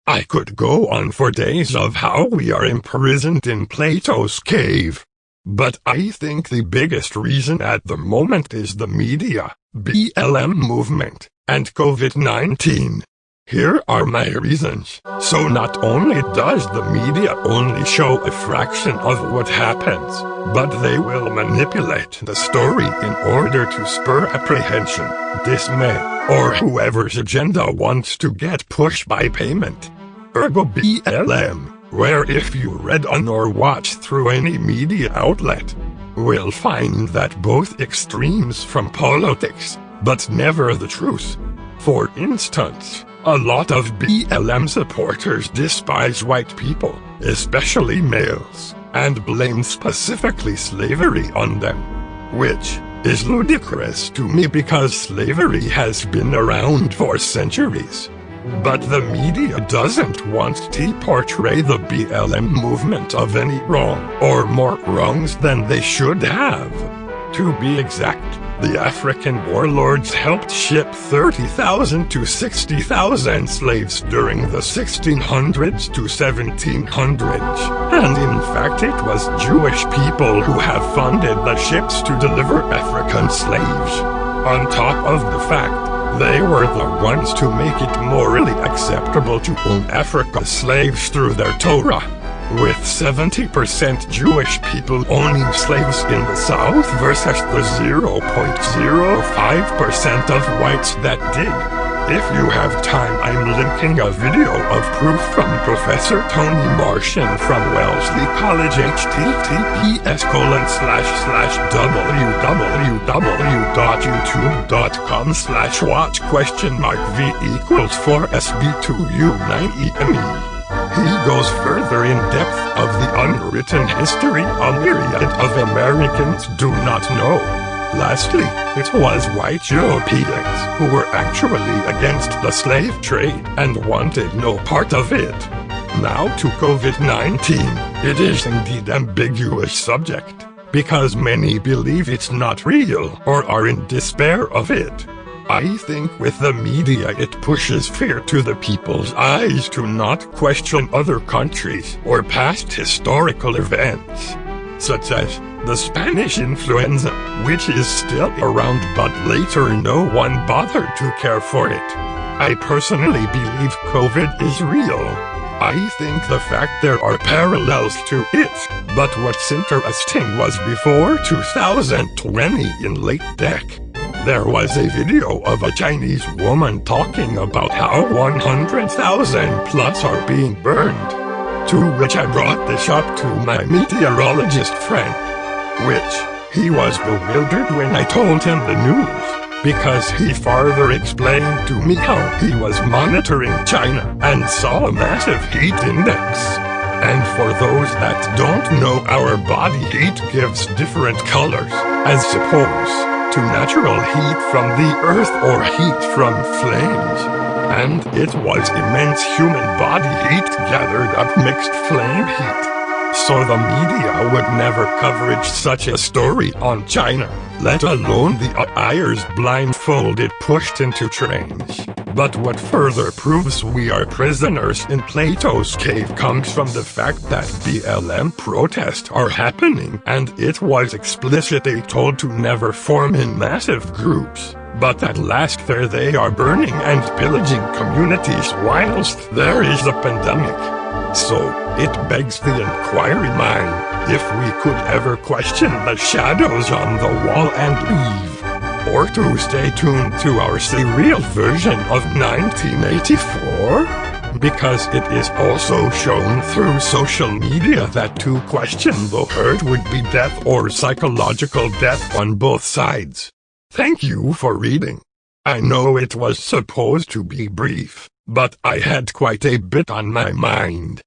I could go on for days of how we are imprisoned in Plato's cave. But I think the biggest reason at the moment is the media, BLM movement, and COVID-19. Here are my reasons. So not only does the media only show a fraction of what happens, but they will manipulate the story in order to spur apprehension, dismay, or whoever's agenda wants to get pushed by payment. Ergo BLM, where if you read on or watch through any media outlet, will find that both extremes from politics, but never the truth. For instance, a lot of BLM supporters despise white people, especially males, and blame specifically slavery on them, which is ludicrous to me because slavery has been around for centuries. But the media doesn't want to portray the BLM movement of any wrong or more wrongs than they should have. To be exact, the African warlords helped ship 30,000 to 60,000 slaves during the 1600s to 1700s, and in fact it was Jewish people who have funded the ships to deliver African slaves. On top of the fact, they were the ones to make it morally acceptable to own Africa's slaves through their Torah, with 70% Jewish people owning slaves in the South versus the 0.05% of whites that did. If you have time, I'm linking a video of proof from Professor Tony Martian from Wellesley College, https://www.youtube.com/watch?v=4sb2u9eme. He goes further in depth of the unwritten history a myriad of Americans do not know. Lastly, it was white Europeans who were actually against the slave trade and wanted no part of it. Now to COVID-19, it is indeed an ambiguous subject, because many believe it's not real or are in despair of it. I think with the media it pushes fear to the people's eyes to not question other countries or past historical events, such as the Spanish influenza, which is still around but later no one bothered to care for it. I personally believe COVID is real. I think the fact there are parallels to it, but what's interesting was before 2020 in late dec, there was a video of a Chinese woman talking about how 100,000 plus are being burned, to which I brought this up to my meteorologist friend, which he was bewildered when I told him the news, because he further explained to me how he was monitoring China and saw a massive heat index. And for those that don't know, our body heat gives different colors, as opposed to natural heat from the earth or heat from flames. And it was immense human body heat gathered up mixed flame heat. So the media would never coverage such a story on China, let alone the ears blindfolded pushed into trains. But what further proves we are prisoners in Plato's cave comes from the fact that BLM protests are happening, and it was explicitly told to never form in massive groups. But at last there they are burning and pillaging communities whilst there is a pandemic. So, it begs the inquiry mind, if we could ever question the shadows on the wall and leave, or to stay tuned to our serial version of 1984? Because it is also shown through social media that to question the herd would be death or psychological death on both sides. Thank you for reading. I know it was supposed to be brief, but I had quite a bit on my mind.